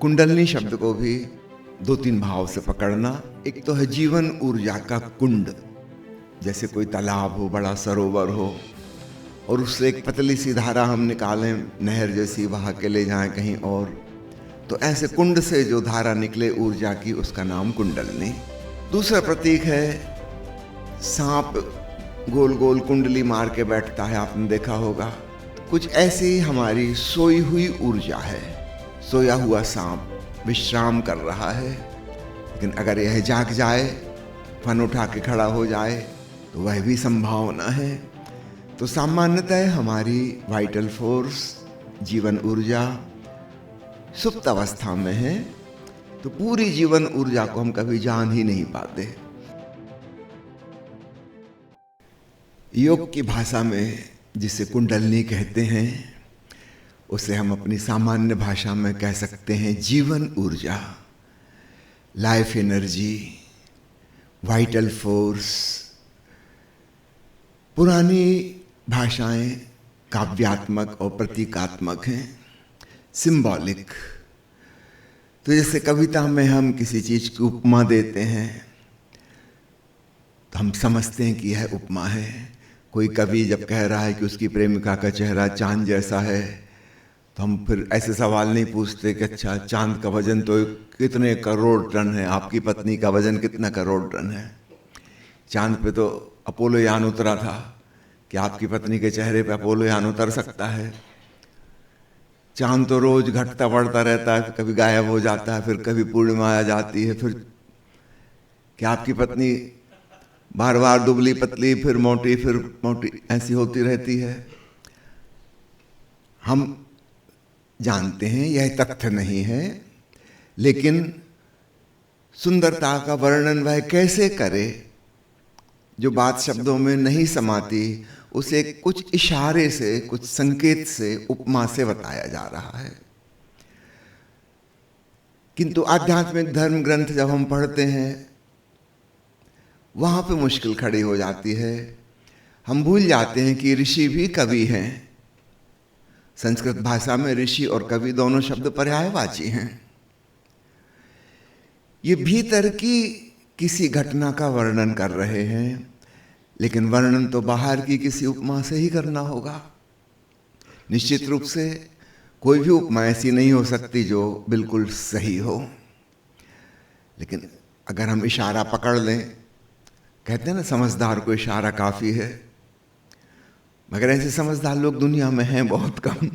कुंडलनी शब्द को भी दो तीन भाव से पकड़ना। एक तो है जीवन ऊर्जा का कुंड, जैसे कोई तालाब हो, बड़ा सरोवर हो, और उससे एक पतली सी धारा हम निकालें, नहर जैसी, बहा के ले जाएं कहीं और, तो ऐसे कुंड से जो धारा निकले ऊर्जा की, उसका नाम कुंडलनी। दूसरा प्रतीक है सांप, गोल गोल कुंडली मार के बैठता है, आपने देखा होगा। कुछ ऐसी हमारी सोई हुई ऊर्जा है। सोया हुआ सांप विश्राम कर रहा है, लेकिन अगर यह जाग जाए, फन उठा के खड़ा हो जाए, तो वह भी संभावना है। तो सामान्यतः हमारी वाइटल फोर्स, जीवन ऊर्जा सुप्त अवस्था में है, तो पूरी जीवन ऊर्जा को हम कभी जान ही नहीं पाते। योग की भाषा में जिसे कुंडलनी कहते हैं, उसे हम अपनी सामान्य भाषा में कह सकते हैं जीवन ऊर्जा, लाइफ एनर्जी, वाइटल फोर्स। पुरानी भाषाएं काव्यात्मक और प्रतीकात्मक हैं, सिंबॉलिक। तो जैसे कविता में हम किसी चीज की उपमा देते हैं, तो हम समझते हैं कि यह उपमा है। कोई कवि जब कह रहा है कि उसकी प्रेमिका का चेहरा चांद जैसा है, तो हम फिर ऐसे सवाल नहीं पूछते कि अच्छा चांद का वजन तो कितने करोड़ टन है, आपकी पत्नी का वजन कितना करोड़ टन है। चांद पे तो अपोलो यान उतरा था, कि आपकी पत्नी के चेहरे पे अपोलो यान उतर सकता है? चांद तो रोज घटता बढ़ता रहता है, कभी गायब हो जाता है, फिर कभी पूर्णिमा आ जाती है, फिर क्या आपकी पत्नी बार बार दुबली पतली, फिर मोटी ऐसी होती रहती है? हम जानते हैं यह तथ्य नहीं है, लेकिन सुंदरता का वर्णन वह कैसे करे जो बात शब्दों में नहीं समाती, उसे कुछ इशारे से, कुछ संकेत से, उपमा से बताया जा रहा है। किंतु आध्यात्मिक धर्म ग्रंथ जब हम पढ़ते हैं, वहां पे मुश्किल खड़ी हो जाती है। हम भूल जाते हैं कि ऋषि भी कवि हैं। संस्कृत भाषा में ऋषि और कवि दोनों शब्द पर्यायवाची हैं। ये भीतर की किसी घटना का वर्णन कर रहे हैं, लेकिन वर्णन तो बाहर की किसी उपमा से ही करना होगा। निश्चित रूप से कोई भी उपमा ऐसी नहीं हो सकती जो बिल्कुल सही हो। लेकिन अगर हम इशारा पकड़ लें, कहते हैं ना समझदार को इशारा काफी है, मगर ऐसे समझदार लोग दुनिया में हैं बहुत कम।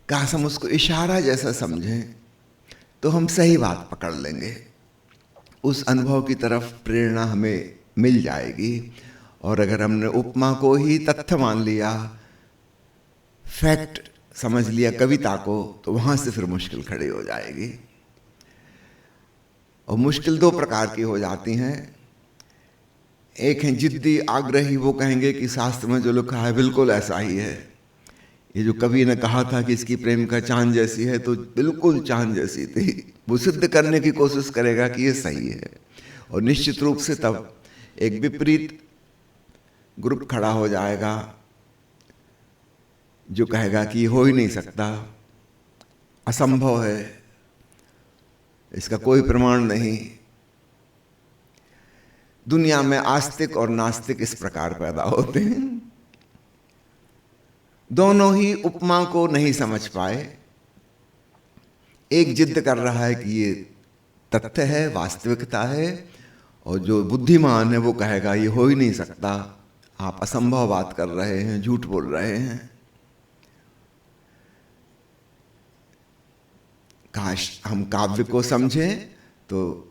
काश हम उसको इशारा जैसा समझें, तो हम सही बात पकड़ लेंगे। उस अनुभव की तरफ प्रेरणा हमें मिल जाएगी। और अगर हमने उपमा को ही तथ्य मान लिया, फैक्ट समझ लिया कविता को, तो वहां से फिर मुश्किल खड़ी हो जाएगी। और मुश्किल दो प्रकार की हो जाती हैं। एक है जिद्दी आग्रही, वो कहेंगे कि शास्त्र में जो लिखा है बिल्कुल ऐसा ही है। ये जो कवि ने कहा था कि इसकी प्रेमिका चांद जैसी है, तो बिल्कुल चांद जैसी थी। वो सिद्ध करने की कोशिश करेगा कि ये सही है। और निश्चित रूप से तब एक विपरीत ग्रुप खड़ा हो जाएगा जो कहेगा कि हो ही नहीं सकता, असंभव है, इसका कोई प्रमाण नहीं। दुनिया में आस्तिक और नास्तिक इस प्रकार पैदा होते हैं। दोनों ही उपमा को नहीं समझ पाए। एक जिद कर रहा है कि ये तथ्य है, वास्तविकता है, और जो बुद्धिमान है वो कहेगा ये हो ही नहीं सकता, आप असंभव बात कर रहे हैं, झूठ बोल रहे हैं। काश हम काव्य को समझें तो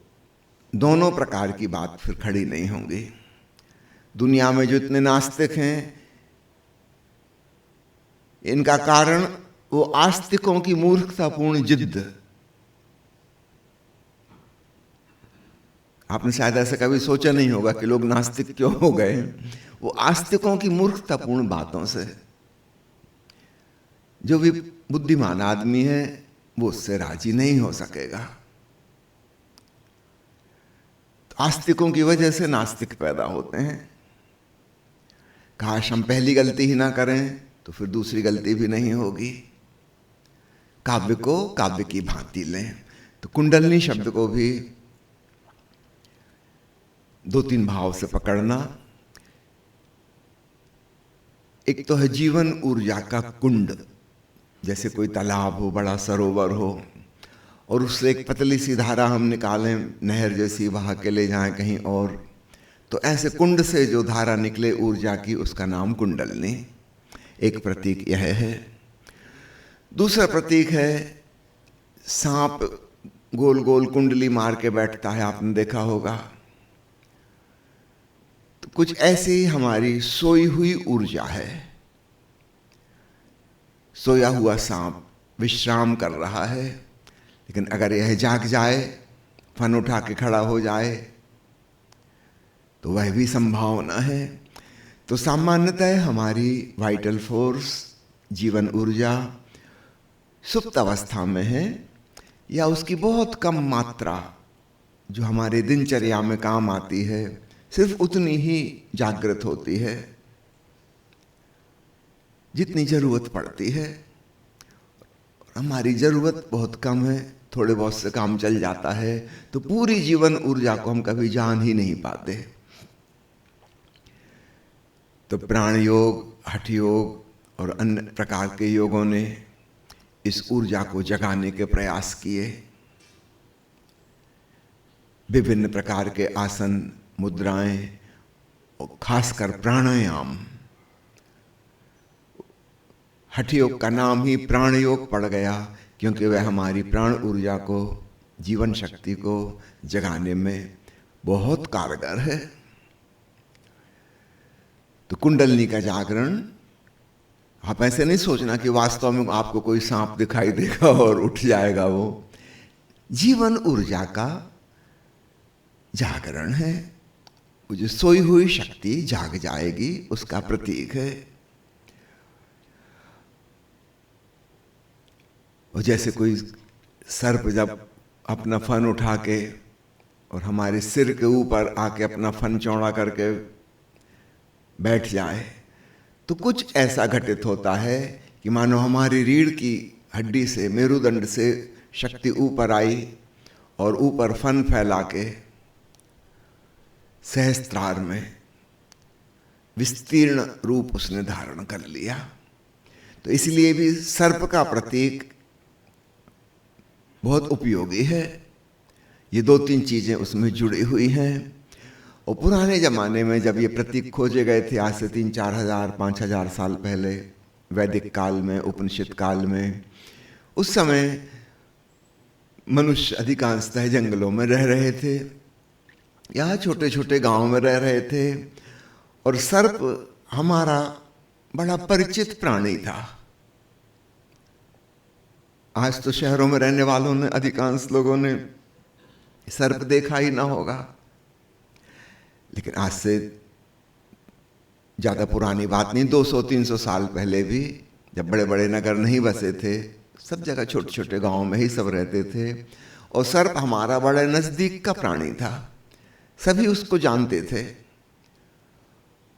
दोनों प्रकार की बात फिर खड़ी नहीं होंगी। दुनिया में जो इतने नास्तिक हैं, इनका कारण वो आस्तिकों की मूर्खतापूर्ण जिद्द। आपने शायद ऐसा कभी सोचा नहीं होगा कि लोग नास्तिक क्यों हो गए। वो आस्तिकों की मूर्खतापूर्ण बातों से। जो भी बुद्धिमान आदमी है वो उससे राजी नहीं हो सकेगा। तो आस्तिकों की वजह से नास्तिक पैदा होते हैं। काश हम पहली गलती ही ना करें तो फिर दूसरी गलती भी नहीं होगी। काव्य को काव्य की भांति लें। तो कुंडलनी शब्द को भी दो तीन भाव से पकड़ना। एक तो है जीवन ऊर्जा का कुंड, जैसे कोई तालाब हो, बड़ा सरोवर हो, और उससे एक पतली सी धारा हम निकालें, नहर जैसी, बहा के ले जाएं कहीं और, तो ऐसे कुंड से जो धारा निकले ऊर्जा की, उसका नाम कुंडलनी। एक प्रतीक यह है। दूसरा प्रतीक है सांप गोल गोल कुंडली मार के बैठता है, आपने देखा होगा। तो कुछ ऐसे ही हमारी सोई हुई ऊर्जा है। सोया हुआ सांप विश्राम कर रहा है, लेकिन अगर यह जाग जाए, फन उठा के खड़ा हो जाए, तो वह भी संभावना है। तो सामान्यतः हमारी वाइटल फोर्स, जीवन ऊर्जा सुप्त अवस्था में है, या उसकी बहुत कम मात्रा जो हमारे दिनचर्या में काम आती है, सिर्फ उतनी ही जागृत होती है जितनी जरूरत पड़ती है। हमारी जरूरत बहुत कम है, थोड़े बहुत से काम चल जाता है, तो पूरी जीवन ऊर्जा को हम कभी जान ही नहीं पाते। तो प्राण योग, हठ योग और अन्य प्रकार के योगों ने इस ऊर्जा को जगाने के प्रयास किए। विभिन्न प्रकार के आसन, मुद्राएं और खासकर प्राणायाम। हठ योग का नाम ही प्राण योग पड़ गया, क्योंकि वह हमारी प्राण ऊर्जा को, जीवन शक्ति को जगाने में बहुत कारगर है। तो कुंडलनी का जागरण, आप ऐसे नहीं सोचना कि वास्तव में आपको कोई सांप दिखाई देगा और उठ जाएगा। वो जीवन ऊर्जा का जागरण है। वो जो सोई हुई शक्ति जाग जाएगी, उसका प्रतीक है। और जैसे कोई सर्प जब अपना फन उठा के और हमारे सिर के ऊपर आके अपना फन चौड़ा करके बैठ जाए, तो कुछ ऐसा घटित होता है कि मानो हमारी रीढ़ की हड्डी से, मेरुदंड से शक्ति ऊपर आई और ऊपर फन फैला के सहस्त्रार में विस्तीर्ण रूप उसने धारण कर लिया। तो इसलिए भी सर्प का प्रतीक बहुत उपयोगी है। ये दो तीन चीजें उसमें जुड़ी हुई हैं। और पुराने जमाने में जब ये प्रतीक खोजे गए थे, आज से 3-4 हजार 5 हजार साल पहले, वैदिक काल में, उपनिषद काल में, उस समय मनुष्य अधिकांशतः जंगलों में रह रहे थे या छोटे छोटे गांव में रह रहे थे, और सर्प हमारा बड़ा परिचित प्राणी था। आज तो शहरों में रहने वालों ने, अधिकांश लोगों ने सर्प देखा ही ना होगा, लेकिन आज से ज्यादा पुरानी बात नहीं, 200-300 साल पहले भी, जब बड़े बड़े नगर नहीं बसे थे, सब जगह छोटे छोटे गांवों में ही सब रहते थे, और सर्प हमारा बड़े नजदीक का प्राणी था। सभी उसको जानते थे।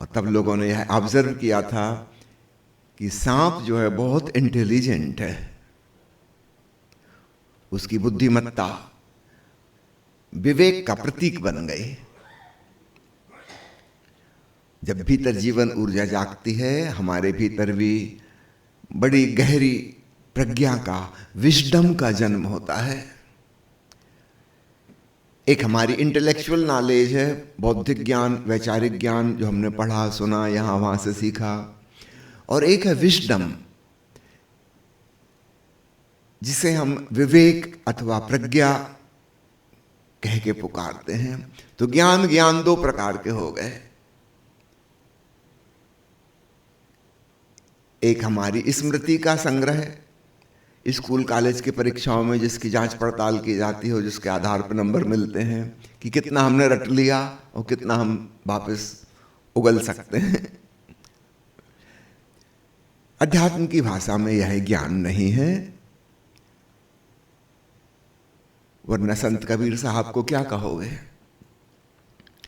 और तब लोगों ने यह ऑब्जर्व किया था कि सांप जो है बहुत इंटेलिजेंट है। उसकी बुद्धिमत्ता विवेक का प्रतीक बन गई। जब भीतर जीवन ऊर्जा जागती है, हमारे भीतर भी बड़ी गहरी प्रज्ञा का, विजडम का जन्म होता है। एक हमारी इंटेलेक्चुअल नॉलेज है, बौद्धिक ज्ञान, वैचारिक ज्ञान जो हमने पढ़ा सुना, यहां वहां से सीखा, और एक है विजडम, जिसे हम विवेक अथवा प्रज्ञा कह के पुकारते हैं। तो ज्ञान दो प्रकार के हो गए। एक हमारी स्मृति का संग्रह, स्कूल कॉलेज की परीक्षाओं में जिसकी जांच पड़ताल की जाती हो, जिसके आधार पर नंबर मिलते हैं कि कितना हमने रट लिया और कितना हम वापस उगल सकते हैं। अध्यात्म की भाषा में यह ज्ञान नहीं है, वरना संत कबीर साहब को क्या कहोगे?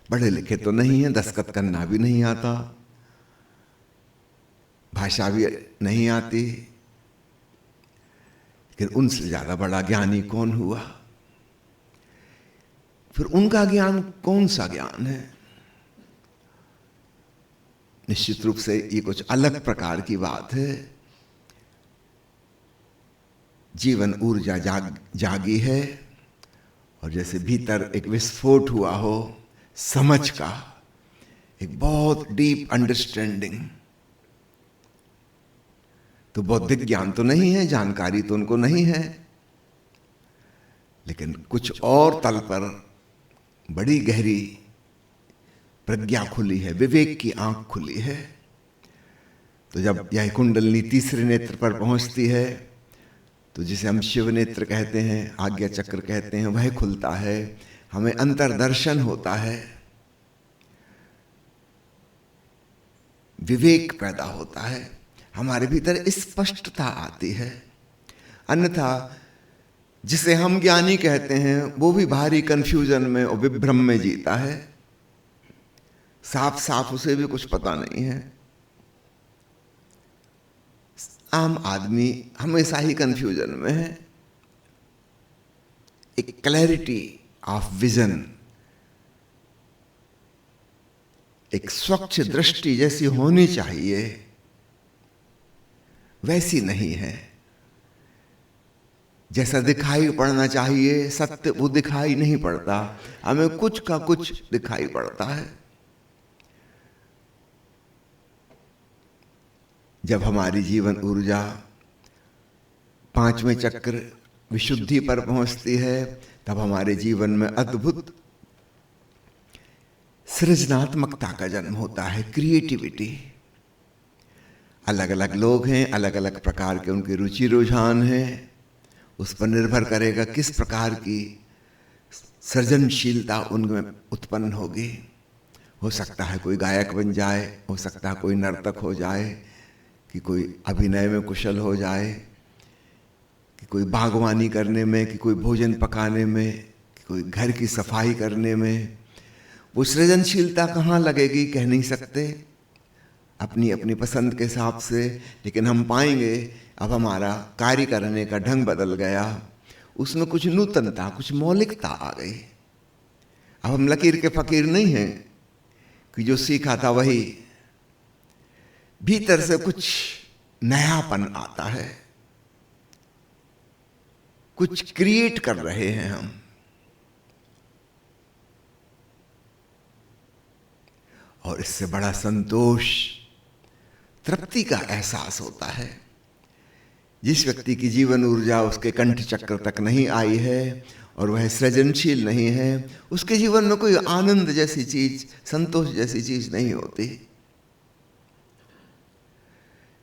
पढ़े लिखे तो नहीं है, दस्तखत करना भी नहीं आता, भाषा भी नहीं आती, लेकिन उनसे ज्यादा बड़ा ज्ञानी कौन हुआ? फिर उनका ज्ञान कौन सा ज्ञान है? निश्चित रूप से ये कुछ अलग प्रकार की बात है। जीवन ऊर्जा जागी है, और जैसे भीतर एक विस्फोट हुआ हो समझ का, एक बहुत डीप अंडरस्टैंडिंग। तो बौद्धिक ज्ञान तो नहीं है, जानकारी तो उनको नहीं है, लेकिन कुछ और तल पर बड़ी गहरी प्रज्ञा खुली है, विवेक की आंख खुली है। तो जब यह कुंडलनी तीसरे नेत्र पर पहुंचती है, तो जिसे हम शिव नेत्र कहते हैं, आज्ञा चक्र कहते हैं, वह खुलता है, हमें अंतर्दर्शन होता है, विवेक पैदा होता है, हमारे भीतर स्पष्टता आती है। अन्यथा जिसे हम ज्ञानी कहते हैं वो भी भारी कंफ्यूजन में और विभ्रम में जीता है, साफ साफ उसे भी कुछ पता नहीं है। आम आदमी हमेशा ही कंफ्यूजन में है। एक क्लैरिटी ऑफ विजन, एक स्वच्छ दृष्टि जैसी होनी चाहिए, वैसी नहीं है। जैसा दिखाई पड़ना चाहिए सत्य, वो दिखाई नहीं पड़ता, हमें कुछ का कुछ दिखाई पड़ता है। जब हमारी जीवन ऊर्जा पांचवें चक्र विशुद्धि पर पहुंचती है, तब हमारे जीवन में अद्भुत सृजनात्मकता का जन्म होता है, क्रिएटिविटी। अलग अलग लोग हैं, अलग अलग प्रकार के उनकी रुचि रुझान हैं, उस पर निर्भर करेगा किस प्रकार की सृजनशीलता उनमें उत्पन्न होगी। हो सकता है कोई गायक बन जाए, हो सकता है कोई नर्तक हो जाए, कि कोई अभिनय में कुशल हो जाए, कि कोई बागवानी करने में, कि कोई भोजन पकाने में, कि कोई घर की सफाई करने में। वो सृजनशीलता कहाँ लगेगी कह नहीं सकते, अपनी अपनी पसंद के हिसाब से। लेकिन हम पाएंगे अब हमारा कार्य करने का ढंग बदल गया, उसमें कुछ नूतनता, कुछ मौलिकता आ गई। अब हम लकीर के फकीर नहीं हैं कि जो सीखा था वही, भीतर से कुछ नयापन आता है, कुछ क्रिएट कर रहे हैं हम। और इससे बड़ा संतोष, तृप्ति का एहसास होता है। जिस व्यक्ति की जीवन ऊर्जा उसके कंठ चक्र तक नहीं आई है और वह सृजनशील नहीं है, उसके जीवन में कोई आनंद जैसी चीज, संतोष जैसी चीज नहीं होती।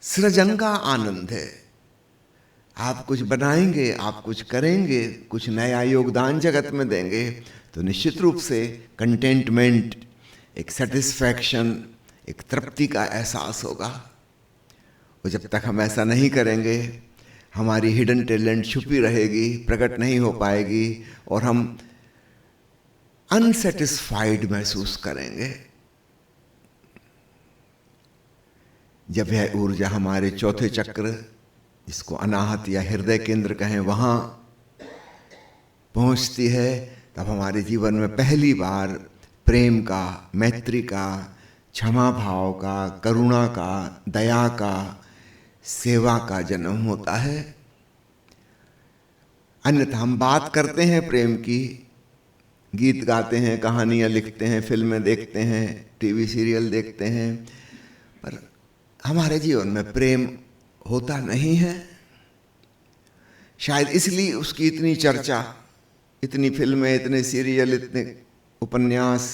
सृजन का आनंद है। आप कुछ बनाएंगे, आप कुछ करेंगे, कुछ नया योगदान जगत में देंगे, तो निश्चित रूप से कंटेंटमेंट, एक सेटिस्फैक्शन, एक तृप्ति का एहसास होगा। और जब तक हम ऐसा नहीं करेंगे, हमारी हिडन टैलेंट छुपी रहेगी, प्रकट नहीं हो पाएगी, और हम अनसेटिस्फाइड महसूस करेंगे। जब यह ऊर्जा हमारे चौथे चक्र, जिसको अनाहत या हृदय केंद्र कहें, वहां पहुंचती है, तब हमारे जीवन में पहली बार प्रेम का, मैत्री का, क्षमा भाव का, करुणा का, दया का, सेवा का जन्म होता है। अन्यथा हम बात करते हैं प्रेम की, गीत गाते हैं, कहानियां लिखते हैं, फिल्में देखते हैं, टीवी सीरियल देखते हैं, पर हमारे जीवन में प्रेम होता नहीं है। शायद इसलिए उसकी इतनी चर्चा, इतनी फिल्में, इतने सीरियल, इतने उपन्यास,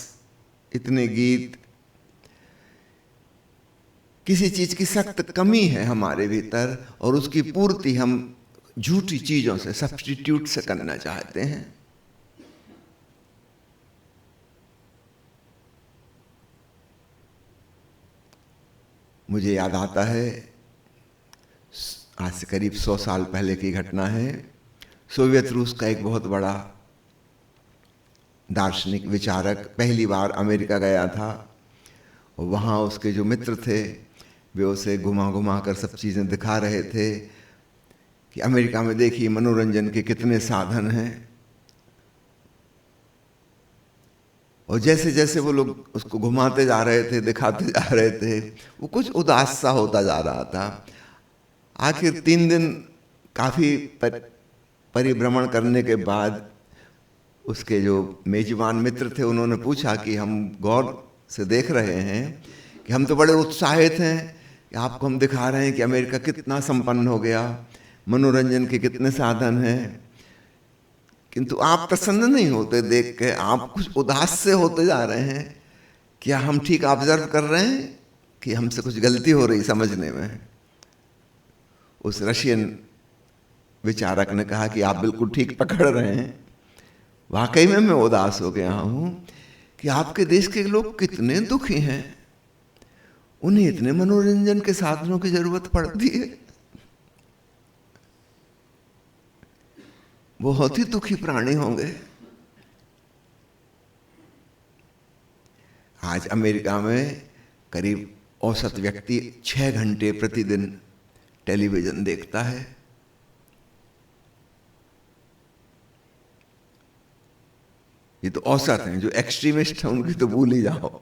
इतने गीत। किसी चीज की सख्त कमी है हमारे भीतर, और उसकी पूर्ति हम झूठी चीजों से, सब्स्टिट्यूट से करना चाहते हैं। मुझे याद आता है, आज से करीब 100 साल पहले की घटना है। सोवियत रूस का एक बहुत बड़ा दार्शनिक विचारक पहली बार अमेरिका गया था, और वहाँ उसके जो मित्र थे वे उसे घुमा घुमा कर सब चीज़ें दिखा रहे थे कि अमेरिका में देखिए मनोरंजन के कितने साधन हैं, और जैसे जैसे वो लोग उसको घुमाते जा रहे थे, दिखाते जा रहे थे, वो कुछ उदास सा होता जा रहा था। आखिर 3 दिन काफी परिभ्रमण करने के बाद उसके जो मेजबान मित्र थे उन्होंने पूछा कि हम गौर से देख रहे हैं कि हम तो बड़े उत्साहित हैं कि आपको हम दिखा रहे हैं कि अमेरिका कितना संपन्न हो गया, मनोरंजन के कितने साधन हैं, किंतु आप प्रसन्न नहीं होते देख के, आप कुछ उदास से होते जा रहे हैं। क्या हम ठीक ऑब्जर्व कर रहे हैं कि हमसे कुछ गलती हो रही समझने में? उस रशियन विचारक ने कहा कि आप बिल्कुल ठीक पकड़ रहे हैं, वाकई में मैं उदास हो गया हूं कि आपके देश के लोग कितने दुखी हैं, उन्हें इतने मनोरंजन के साधनों की जरूरत पड़ती है। बहुत ही दुखी प्राणी होंगे। आज अमेरिका में करीब औसत व्यक्ति 6 घंटे प्रतिदिन टेलीविजन देखता है। ये तो औसत हैं, जो एक्सट्रीमिस्ट हैं उनकी तो भूल ही जाओ।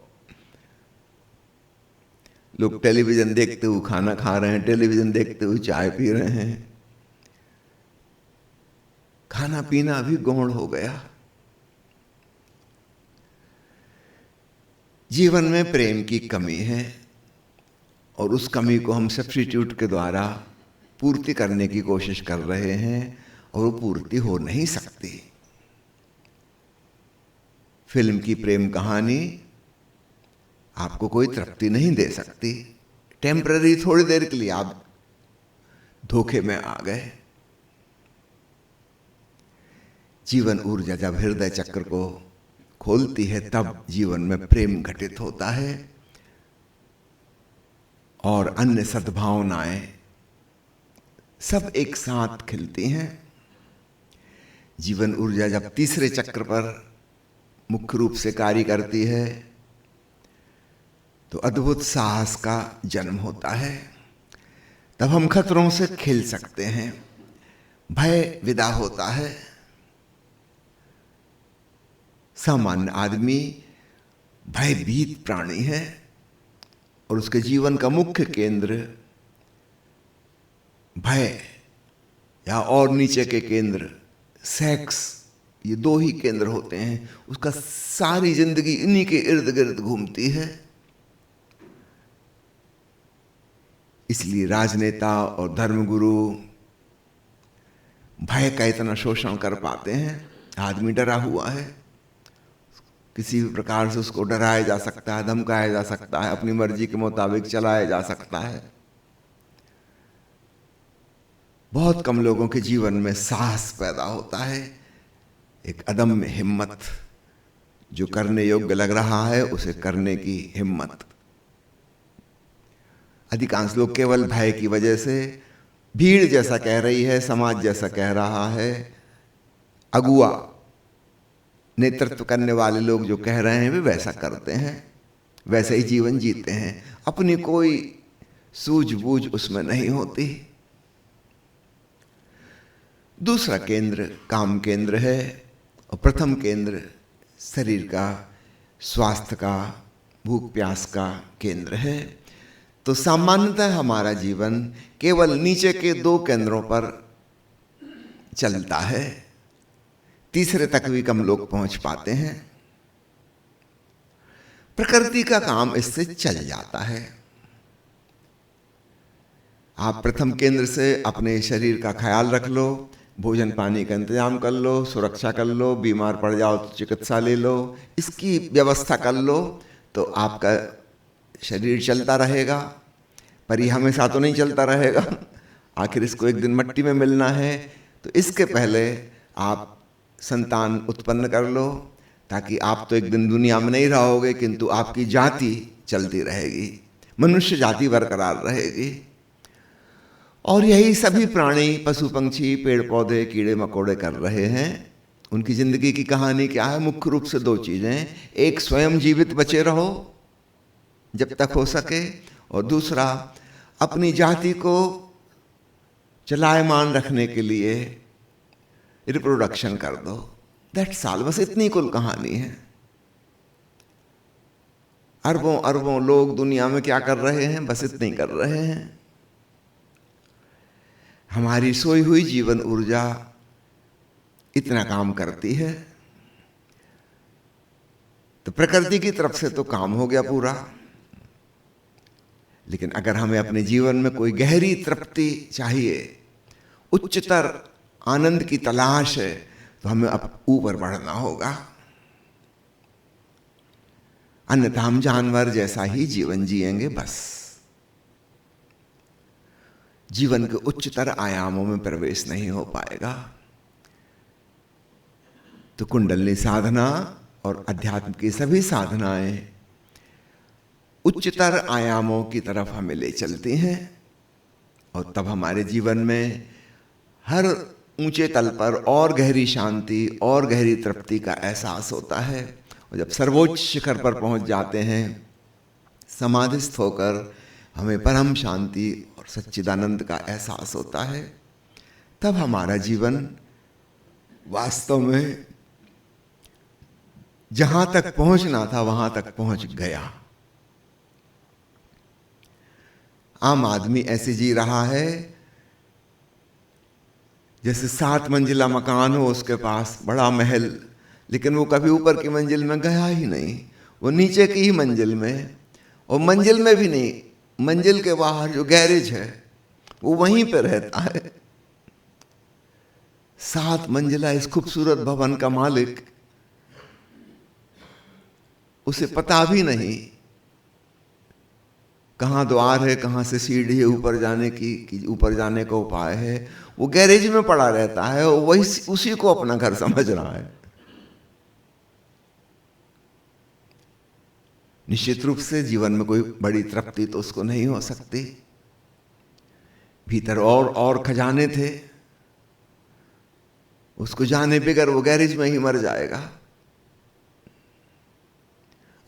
लोग टेलीविजन देखते हुए खाना खा रहे हैं, टेलीविजन देखते हुए चाय पी रहे हैं, खाना पीना भी गौण हो गया। जीवन में प्रेम की कमी है और उस कमी को हम सब्स्टिट्यूट के द्वारा पूर्ति करने की कोशिश कर रहे हैं और वो पूर्ति हो नहीं सकती। फिल्म की प्रेम कहानी आपको कोई तृप्ति नहीं दे सकती। टेम्पररी, थोड़ी देर के लिए आप धोखे में आ गए। जीवन ऊर्जा जब हृदय चक्र को खोलती है तब जीवन में प्रेम घटित होता है और अन्य सद्भावनाएं सब एक साथ खिलती हैं। जीवन ऊर्जा जब तीसरे चक्र पर मुख्य रूप से कार्य करती है तो अद्भुत साहस का जन्म होता है। तब हम खतरों से खेल सकते हैं, भय विदा होता है। सामान्य आदमी भयभीत प्राणी है और उसके जीवन का मुख्य केंद्र भय या और नीचे के केंद्र सेक्स, ये 2 ही केंद्र होते हैं। उसका सारी जिंदगी इन्हीं के इर्द गिर्द घूमती है। इसलिए राजनेता और धर्मगुरु भय का इतना शोषण कर पाते हैं। आदमी डरा हुआ है, किसी भी प्रकार से उसको डराया जा सकता है, धमकाया जा सकता है, अपनी मर्जी के मुताबिक चलाया जा सकता है। बहुत कम लोगों के जीवन में साहस पैदा होता है, एक अदम्य हिम्मत, जो करने योग्य लग रहा है उसे करने की हिम्मत। अधिकांश लोग केवल भय की वजह से, भीड़ जैसा कह रही है, समाज जैसा कह रहा है, अगुआ नेतृत्व करने वाले लोग जो कह रहे हैं वे वैसा करते हैं, वैसे ही जीवन जीते हैं। अपनी कोई सूझबूझ उसमें नहीं होती। दूसरा केंद्र काम केंद्र है और प्रथम केंद्र शरीर का, स्वास्थ्य का, भूख प्यास का केंद्र है। तो सामान्यतः हमारा जीवन केवल नीचे के 2 केंद्रों पर चलता है, तीसरे तक भी कम लोग पहुंच पाते हैं। प्रकृति का काम इससे चल जाता है। आप प्रथम केंद्र से अपने शरीर का ख्याल रख लो, भोजन पानी का इंतजाम कर लो, सुरक्षा कर लो, बीमार पड़ जाओ तो चिकित्सा ले लो, इसकी व्यवस्था कर लो तो आपका शरीर चलता रहेगा। पर ये हमेशा तो नहीं चलता रहेगा, आखिर इसको एक दिन मट्टी में मिलना है। तो इसके पहले आप संतान उत्पन्न कर लो, ताकि आप तो एक दिन दुनिया में नहीं रहोगे किंतु आपकी जाति चलती रहेगी, मनुष्य जाति बरकरार रहेगी। और यही सभी प्राणी, पशु पक्षी, पेड़ पौधे, कीड़े मकोड़े कर रहे हैं। उनकी जिंदगी की कहानी क्या है? मुख्य रूप से 2 चीजें, एक स्वयं जीवित बचे रहो जब तक हो सके, और दूसरा अपनी जाति को चलायमान रखने के लिए रिप्रोडक्शन कर दो, दैट्स ऑल। बस इतनी कुल कहानी है। अरबों अरबों लोग दुनिया में क्या कर रहे हैं, बस इतनी कर रहे हैं। हमारी सोई हुई जीवन ऊर्जा इतना काम करती है, तो प्रकृति की तरफ से तो काम हो गया पूरा। लेकिन अगर हमें अपने जीवन में कोई गहरी तृप्ति चाहिए, उच्चतर आनंद की तलाश है, तो हमें अब ऊपर बढ़ना होगा। अन्यथा हम जानवर जैसा ही जीवन जिएंगे। बस जीवन के उच्चतर आयामों में प्रवेश नहीं हो पाएगा। तो कुंडलिनी साधना और अध्यात्म की सभी साधनाएं उच्चतर आयामों की तरफ हमें ले चलती हैं, और तब हमारे जीवन में हर ऊंचे तल पर और गहरी शांति और गहरी तृप्ति का एहसास होता है। और जब सर्वोच्च शिखर पर पहुंच जाते हैं, समाधिस्थ होकर हमें परम शांति और सच्चिदानंद का एहसास होता है, तब हमारा जीवन वास्तव में जहां तक पहुंचना था वहां तक पहुंच गया। आम आदमी ऐसे जी रहा है जैसे 7 मंजिला मकान हो उसके पास, बड़ा महल, लेकिन वो कभी ऊपर की मंजिल में गया ही नहीं। वो नीचे की ही मंजिल में, और मंजिल में भी नहीं, मंजिल के बाहर जो गैरेज है वो वहीं पे रहता है। 7 मंजिला इस खूबसूरत भवन का मालिक, उसे पता भी नहीं कहाँ द्वार है, कहाँ से सीढ़ी है ऊपर जाने की ऊपर जाने का उपाय है। वो गैरेज में पड़ा रहता है और वही उसी को अपना घर समझ रहा है। निश्चित रूप से जीवन में कोई बड़ी तृप्ति तो उसको नहीं हो सकती। भीतर और खजाने थे, उसको जाने बगैर वो गैरेज में ही मर जाएगा।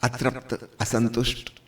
अतृप्त, असंतुष्ट,